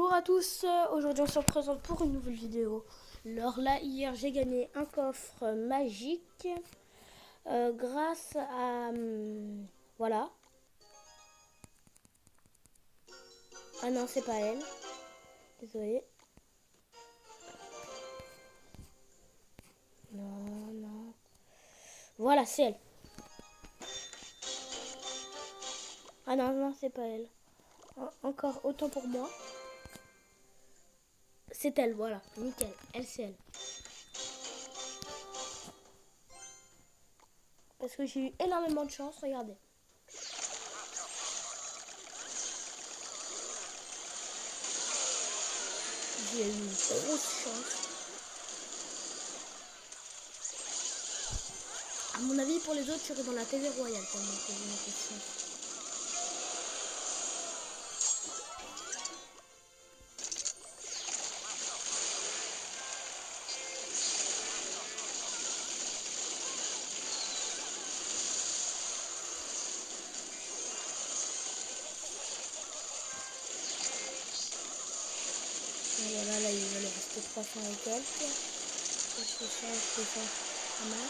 Bonjour à tous, aujourd'hui on se présente pour une nouvelle vidéo. Alors là, hier j'ai gagné un coffre magique grâce à... voilà. Ah non, c'est pas elle. Désolée. Non, non. Voilà, c'est elle. Ah non, non, c'est pas elle. Encore autant pour moi. C'est elle, voilà. Nickel. Elle, c'est elle. Parce que j'ai eu énormément de chance, regardez. J'ai eu une grosse chance. À mon avis, pour les autres, je serais dans la TV royale pendant que j'ai une question. Voilà, là, il va lui rester 300 et quelques. Je fais ça à main.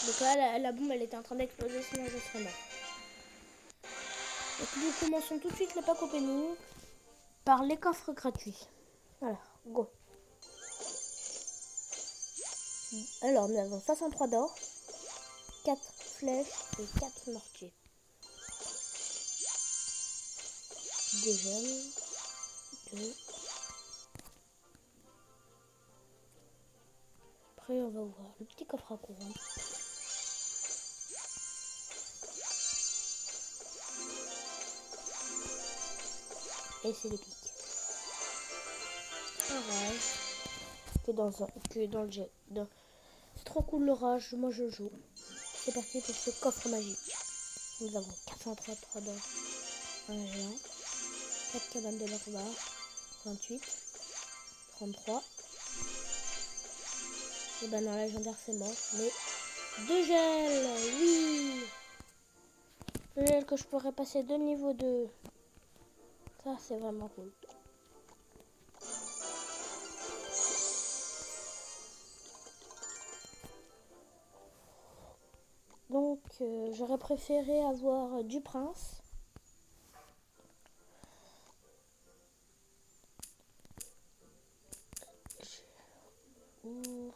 Donc là, la bombe, elle était en train d'exploser, sinon je serais mort. Donc nous commençons tout de suite le pack opening par les coffres gratuits. Voilà, go. Alors, nous avons 63 d'or, 4 flèches et 4 mortiers. Des gemmes, 2. Après, on va ouvrir le petit coffre à courant. Et c'est les pics. Orage. Que dans le jet. C'est trop cool l'orage, moi je joue. C'est parti pour ce coffre magique. Nous avons 433 d'or, un géant, 4 cabanes de barbares, 28, 33. Et ben non, légendaire c'est mort, mais 2 gels, oui. Le gel que je pourrais passer de niveau 2. Ça c'est vraiment cool. Donc j'aurais préféré avoir du prince. Ou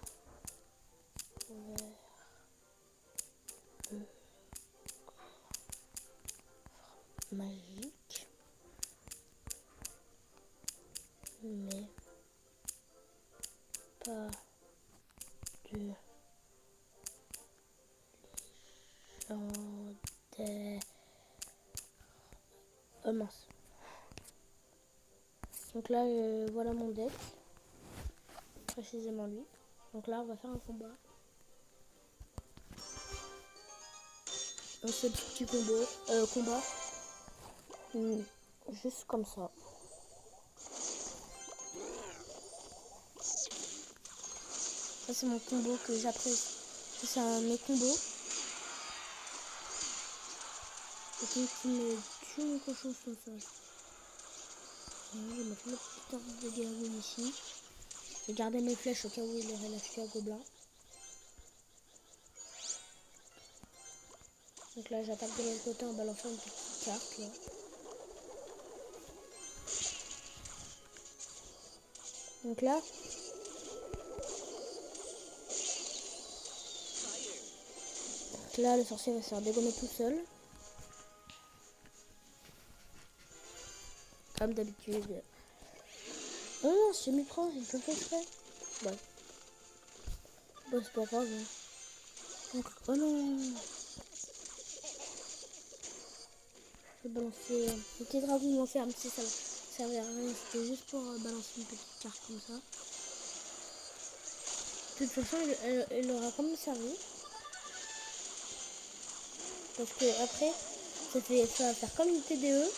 magique, mais pas de légendaire. Mince. Donc là, voilà mon deck, précisément lui. Donc là, on va faire un combat. Un seul petit combat. Juste comme ça. Ça c'est mon combo que j'apprécie. C'est un de mes combos. Et donc il me tue mon cochon sur ça. Je vais mettre le petit arbre de gargouille ici. Je vais garder mes flèches au cas où il aurait lâché un gobelin. Donc là j'attaque de l'autre côté en balançant une petite carte là. Donc là le sorcier va se faire dégommer tout seul. Comme d'habitude. Oh non, c'est mi-prince, il peut faire exprès. Ouais. Bon, c'est pas grave. Hein. Donc, oh non. Je vais balancer le petit dragon m'enferme si ça servait à rien. C'était juste pour balancer une petite carte comme ça. De toute façon, il aura quand même servi. Parce que après, ça va faire comme une TDE.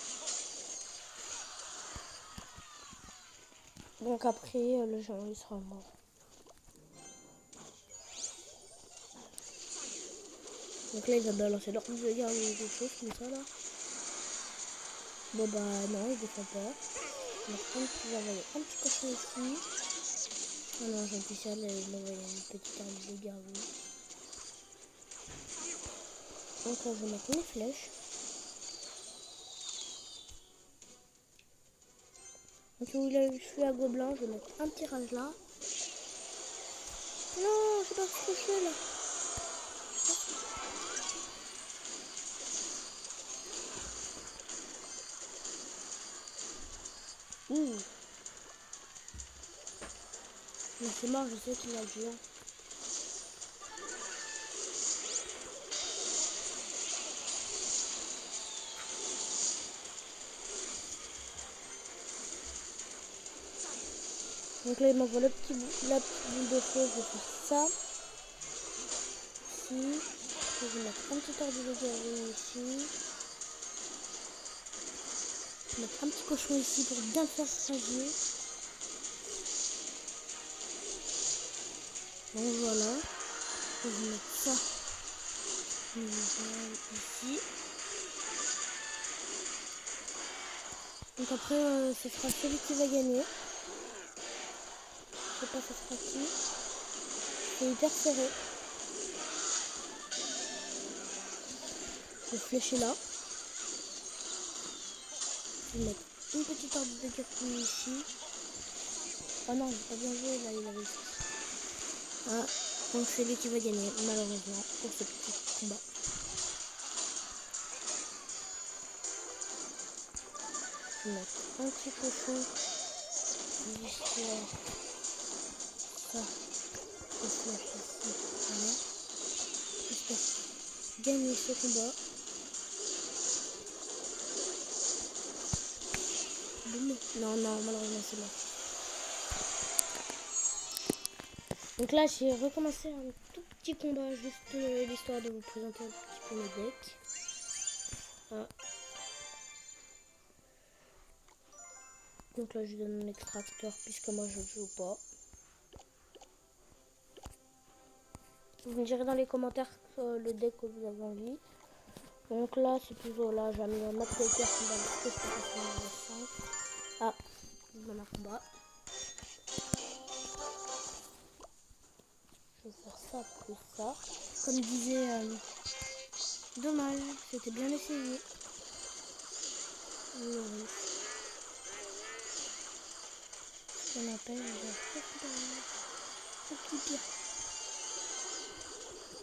Donc après, le géant il sera mort. Donc là, il va balancer leur de garde ou quelque chose comme ça, là. Bon, bah, non, il défend pas. On va envoyer un petit cochon ici. Oh non, j'ai plus ça, il m'a envoyé une petite arme de gargouille. Donc là, je vais mettre mes flèches. Donc où je suis à gobelin, je vais mettre un tirage là. Non, c'est pas ce que je fais là. Ouh. Mais c'est mort, je sais qu'il a le géant. Donc là, il m'envoie la petite boule de feu, je vais faire ça. Ici. Je vais mettre un petit ordre de gargouille ici. Je vais mettre un petit cochon ici pour bien le faire rager. Donc voilà. Je vais mettre ça ici. Donc après, ce sera celui qui va gagner. Je sais pas ce sera qui. C'est hyper serré. Je vais flécher là. Je vais mettre une petite ordre de gargouille ici. Oh non, j'ai pas bien joué là, il avait. Ah, donc c'est lui qui va gagner, malheureusement, pour ce petit combat. Je vais mettre un petit cochon. L'histoire. Ça. Je flash ici. Voilà. J'espère gagner ce combat. Boum. Non, non, malheureusement c'est mort. Donc là, j'ai recommencé un tout petit combat, juste l'histoire de vous présenter un petit peu le deck. Ah. Donc là, je donne un extracteur puisque moi je ne joue pas. Vous me direz dans les commentaires le deck que vous avez envie. Donc là, c'est toujours là, j'ai mis un autre cœur qui va me faire. Ah, je donne un combat. Je vais faire ça plus ça. Comme disait, dommage, c'était bien essayé. Oui. On appelle un petit pire.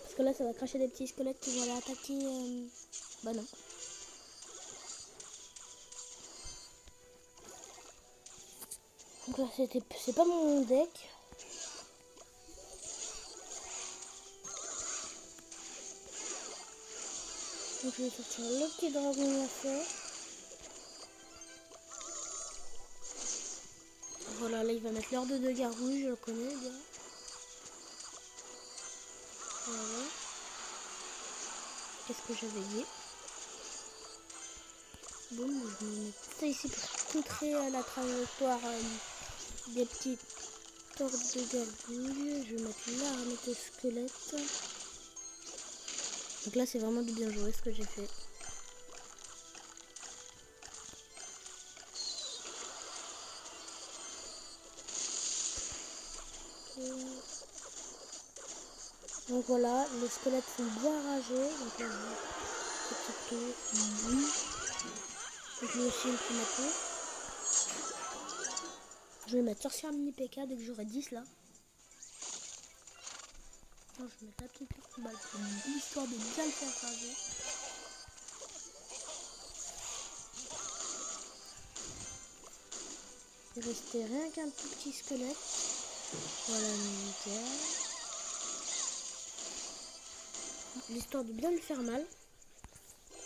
Parce que là, ça va cracher des petits squelettes qui vont aller attaquer. Bah non. Donc là, c'est pas mon deck. Donc je vais sortir le petit dragon lanceur. Voilà, là il va mettre l'ordre de gargouille, je le connais bien. Voilà. Qu'est-ce que j'avais dit? Bon, je vais mettre ça ici pour contrer la trajectoire des petites ordres de gargouille. Je vais mettre l'arme de squelette. Donc là c'est vraiment de bien jouer ce que j'ai fait. Donc voilà, les squelettes sont bien ragés. Donc là, je vais donc lui aussi une première tour. Je vais mettre sorcière mini PK dès que j'aurai 10 là. Non, je vais mettre la petite balle pour l'histoire de bien le faire rager. Il restait rien qu'un tout petit squelette. Voilà, nickel. L'histoire de bien lui faire mal.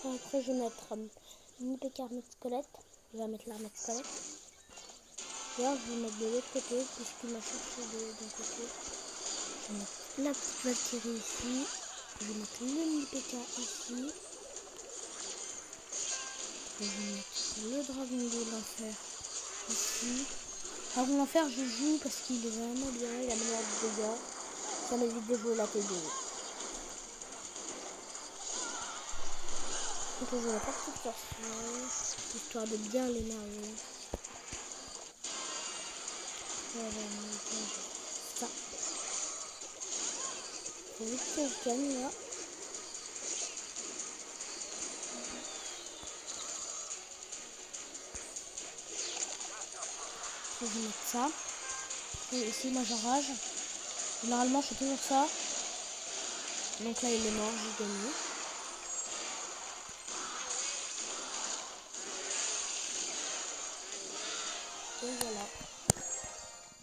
Après, je vais mettre une PK armée de squelette. Je vais mettre l'armée de squelette. Et là, je vais mettre de l'autre côté, puisqu'il m'a cherché d'un côté. Je vais mettre la petite Valkyrie ici. Je vais mettre le mini PK ici. Et je vais mettre le dragon de l'enfer ici. Dragon de l'enfer, je joue parce qu'il est vraiment bien. Il a meilleur de dégâts. Ça m'évite de jouer la TD. Donc je vais faire toute façon, histoire de bien l'énerver. Ça. Faut vite que je gagne là. Je vais mettre ça. Et ici moi j'enrage. Généralement je fais toujours ça. Donc là il est mort, j'ai gagné. Et voilà.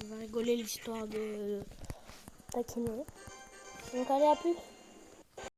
On va rigoler l'histoire de taquiner. Donc allez, à plus.